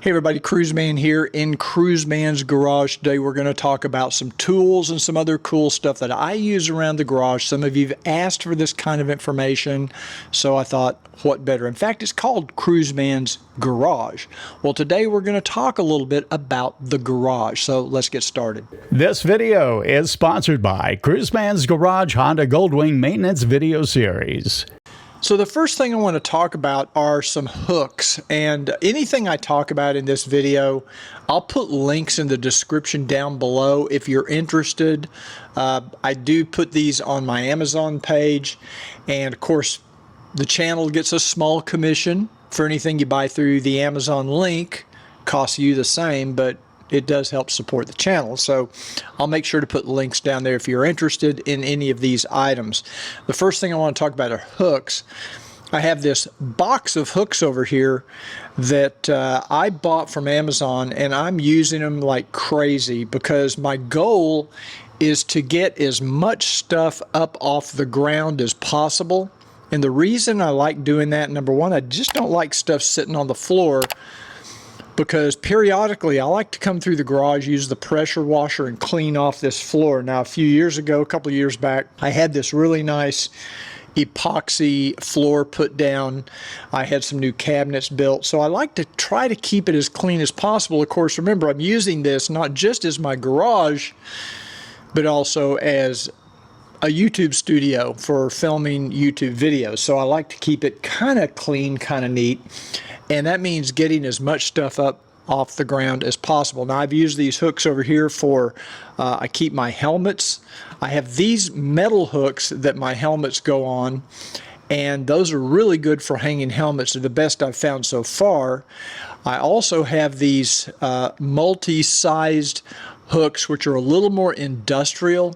Hey everybody, Cruiseman here in Cruiseman's Garage. Today we're going to talk about some tools and some other cool stuff that I use around the garage. Some of you have asked for this kind of information, so I thought, what better? In fact, it's called Cruiseman's Garage. Well, today we're going to talk a little bit about the garage, so let's get started. This video is sponsored by Cruiseman's Garage Honda Goldwing Maintenance Video Series. So the first thing I want to talk about are some hooks, and anything I talk about in this video, I'll put links in the description down below if you're interested. I do put these on my Amazon page, and of course the channel gets a small commission for anything you buy through the Amazon link. Costs you the same, but it does help support the channel. So I'll make sure to put links down there if you're interested in any of these items. The first thing I want to talk about are hooks. I have this box of hooks over here that I bought from Amazon, and I'm using them like crazy because my goal is to get as much stuff up off the ground as possible. And the reason I like doing that, number one, I just don't like stuff sitting on the floor, because periodically I like to come through the garage, use the pressure washer, and clean off this floor. Now, a few years ago, a couple of years back, I had this really nice epoxy floor put down. I had some new cabinets built, so I like to try to keep it as clean as possible. Of course, remember, I'm using this not just as my garage, but also as a YouTube studio for filming YouTube videos. So I like to keep it kind of clean, kind of neat. And that means getting as much stuff up off the ground as possible. Now, I've used these hooks over here for, I keep my helmets. I have these metal hooks that my helmets go on, and those are really good for hanging helmets. They're the best I've found so far. I also have these multi-sized hooks, which are a little more industrial,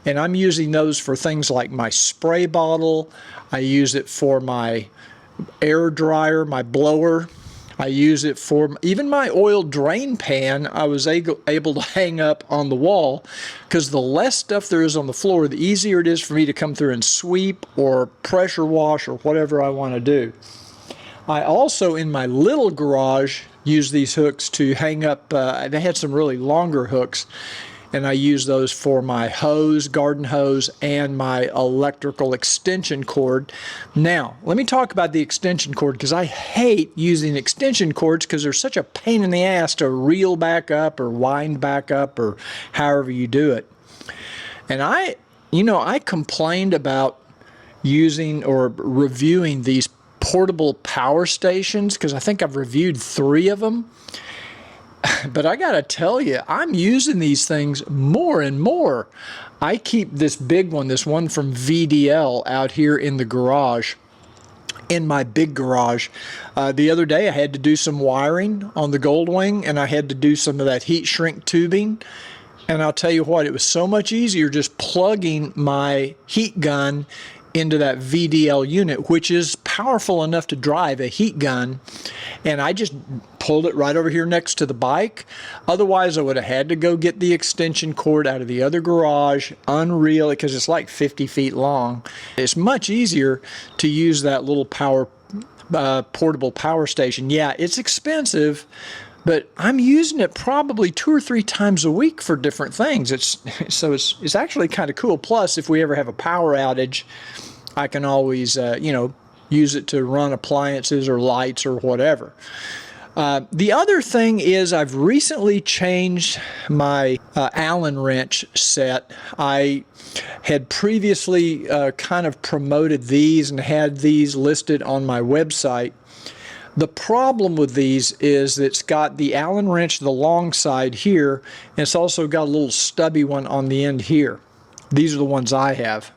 and I'm using those for things like my spray bottle. I use it for my air dryer, my blower. I use it for even my oil drain pan. I was able to hang up on the wall, because the less stuff there is on the floor, the easier it is for me to come through and sweep or pressure wash or whatever I want to do. I also, in my little garage, use these hooks to hang up. They had some really longer hooks, and I use those for my hose, garden hose, and my electrical extension cord. Now, let me talk about the extension cord, because I hate using extension cords because they're such a pain in the ass to reel back up or wind back up or however you do it. And I complained about using or reviewing these portable power stations, because I think I've reviewed 3 of them. But I gotta tell you, I'm using these things more and more. I keep this big one, this one from VDL, out here in the garage, in my big garage. The other day I had to do some wiring on the Goldwing, and I had to do some of that heat shrink tubing. And I'll tell you what, it was so much easier just plugging my heat gun into that VDL unit, which is powerful enough to drive a heat gun, and I just pulled it right over here next to the bike. Otherwise, I would have had to go get the extension cord out of the other garage, unreel it, because it's like 50 feet long. It's much easier to use that little portable power station. Yeah, it's expensive, but I'm using it probably 2 or 3 times a week for different things. It's actually kind of cool. Plus, if we ever have a power outage, I can always use it to run appliances or lights or whatever. The other thing is, I've recently changed my Allen wrench set. I had previously kind of promoted these and had these listed on my website. The problem with these is it's got the Allen wrench, the long side here, and it's also got a little stubby one on the end here. These are the ones I have.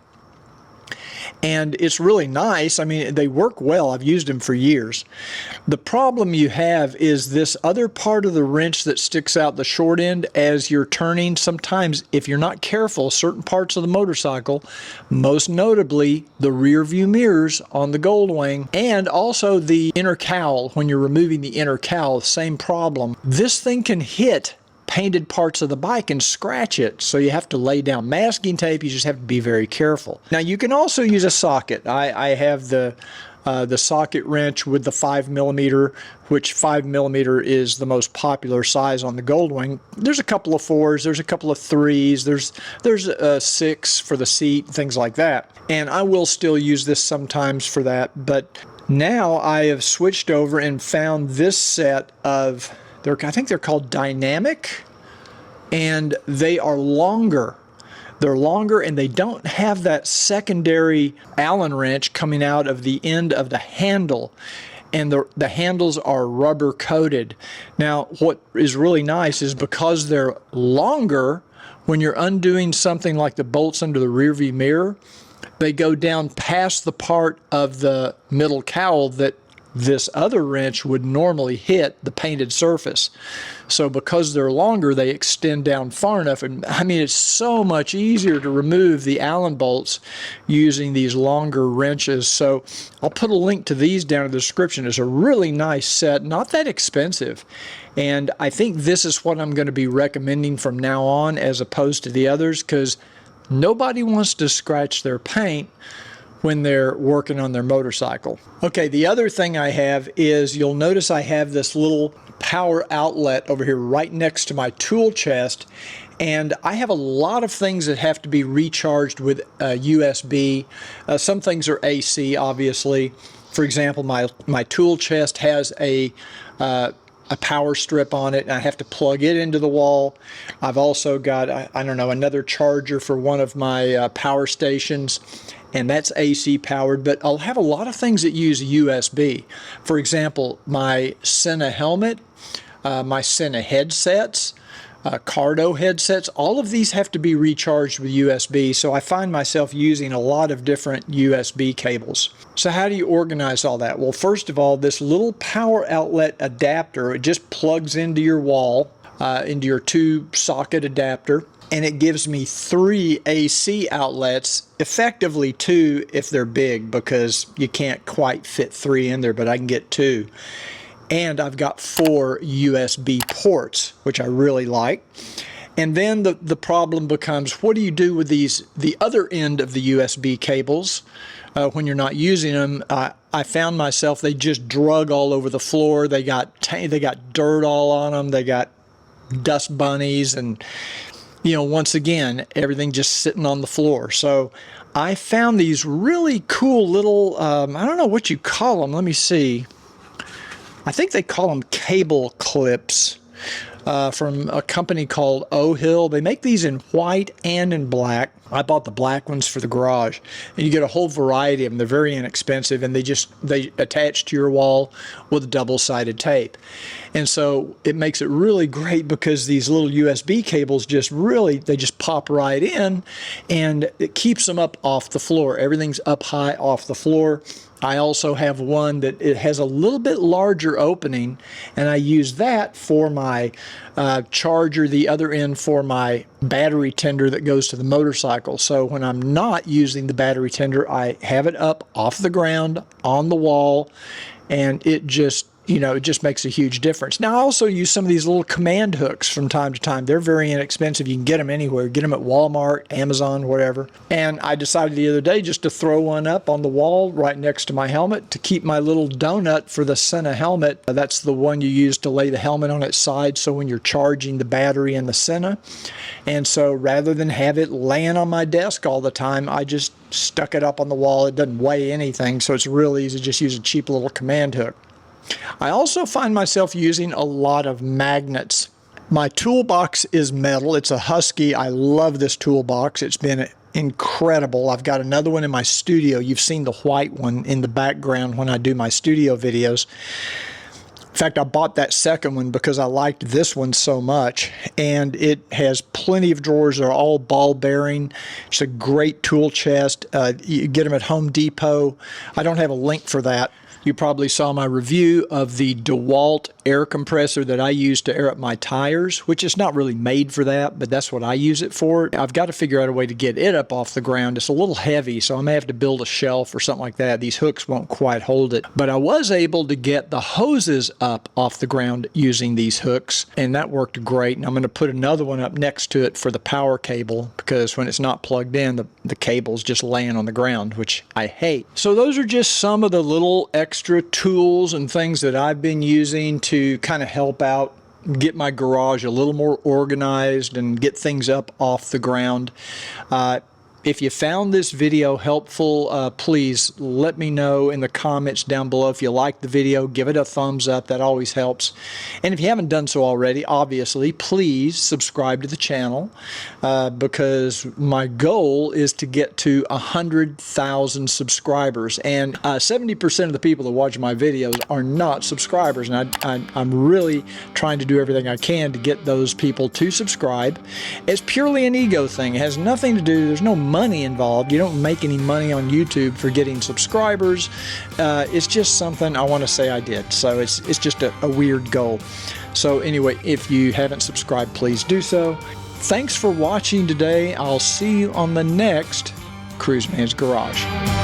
And it's really nice. I mean, they work well. I've used them for years. The problem you have is this other part of the wrench that sticks out the short end as you're turning. Sometimes, if you're not careful, certain parts of the motorcycle, most notably the rear view mirrors on the Goldwing, and also the inner cowl, when you're removing the inner cowl, same problem. This thing can hit painted parts of the bike and scratch it. So you have to lay down masking tape. You just have to be very careful. Now, you can also use a socket. I have the the socket wrench with the 5mm, which 5mm is the most popular size on the Goldwing. There's a couple of 4s, there's a couple of 3s, there's a 6 for the seat, things like that. And I will still use this sometimes for that, but now I have switched over and found this set of, I think they're called Dynamic, and they are longer. They're longer and they don't have that secondary Allen wrench coming out of the end of the handle. And the handles are rubber coated. Now, what is really nice is because they're longer, when you're undoing something like the bolts under the rearview mirror, they go down past the part of the middle cowl that this other wrench would normally hit the painted surface. So because they're longer, they extend down far enough. And I mean, it's so much easier to remove the Allen bolts using these longer wrenches. So I'll put a link to these down in the description. It's a really nice set, not that expensive. And I think this is what I'm going to be recommending from now on as opposed to the others, because nobody wants to scratch their paint when they're working on their motorcycle. Okay, the other thing I have is, you'll notice I have this little power outlet over here right next to my tool chest, and I have a lot of things that have to be recharged with USB. Some things are AC, obviously. For example, my tool chest has a power strip on it, and I have to plug it into the wall. I've also got, I don't know, another charger for one of my power stations, and that's AC powered, but I'll have a lot of things that use USB. For example, my Sena helmet, my Sena headsets, Cardo headsets, all of these have to be recharged with USB, so I find myself using a lot of different USB cables. So how do you organize all that? Well, first of all, this little power outlet adapter, it just plugs into your wall, into your 2-socket adapter, and it gives me 3 AC outlets, effectively 2 if they're big, because you can't quite fit 3 in there, but I can get 2. And I've got 4 USB ports, which I really like. And then the problem becomes, what do you do with the other end of the USB cables when you're not using them? I found myself, they just drug all over the floor. They got dirt all on them. They got dust bunnies, and you know, once again, everything just sitting on the floor. So I found these really cool little, I don't know what you call them. Let me see. I think they call them cable clips from a company called O-Hill. They make these in white and in black. I bought the black ones for the garage, and you get a whole variety of them. They're very inexpensive, and they attach to your wall with double-sided tape. And so it makes it really great because these little USB cables just pop right in, and it keeps them up off the floor. Everything's up high off the floor. I also have one that it has a little bit larger opening, and I use that for my charger, the other end for my battery tender that goes to the motorcycle. So when I'm not using the battery tender, I have it up off the ground on the wall, and it just, you know, it just makes a huge difference. Now, I also use some of these little command hooks from time to time. They're very inexpensive. You can get them anywhere. Get them at Walmart, Amazon, whatever. And I decided the other day just to throw one up on the wall right next to my helmet to keep my little donut for the Sena helmet. That's the one you use to lay the helmet on its side, so when you're charging the battery in the Sena. And so rather than have it laying on my desk all the time, I just stuck it up on the wall. It doesn't weigh anything, so it's real easy to just use a cheap little command hook. I also find myself using a lot of magnets. My toolbox is metal. It's a Husky. I love this toolbox. It's been incredible. I've got another one in my studio. You've seen the white one in the background when I do my studio videos. In fact, I bought that second one because I liked this one so much, and it has plenty of drawers. They're all ball bearing. It's a great tool chest. You get them at Home Depot. I don't have a link for that. You probably saw my review of the DeWalt air compressor that I use to air up my tires, which is not really made for that, but that's what I use it for. I've got to figure out a way to get it up off the ground. It's a little heavy, so I may have to build a shelf or something like that. These hooks won't quite hold it. But I was able to get the hoses up off the ground using these hooks, and that worked great. And I'm going to put another one up next to it for the power cable, because when it's not plugged in, the cable's just laying on the ground, which I hate. So those are just some of the little extra tools and things that I've been using to kind of help out, get my garage a little more organized and get things up off the ground. If you found this video helpful, please let me know in the comments down below. If you like the video, give it a thumbs up. That always helps. And if you haven't done so already, obviously, please subscribe to the channel, because my goal is to get to 100,000 subscribers. And 70% of the people that watch my videos are not subscribers. And I'm really trying to do everything I can to get those people to subscribe. It's purely an ego thing. It has nothing to do, there's no money involved. You don't make any money on YouTube for getting subscribers. It's just something I want to say I did. So it's just a weird goal. So anyway, if you haven't subscribed, please do so. Thanks for watching today. I'll see you on the next Cruiseman's Garage.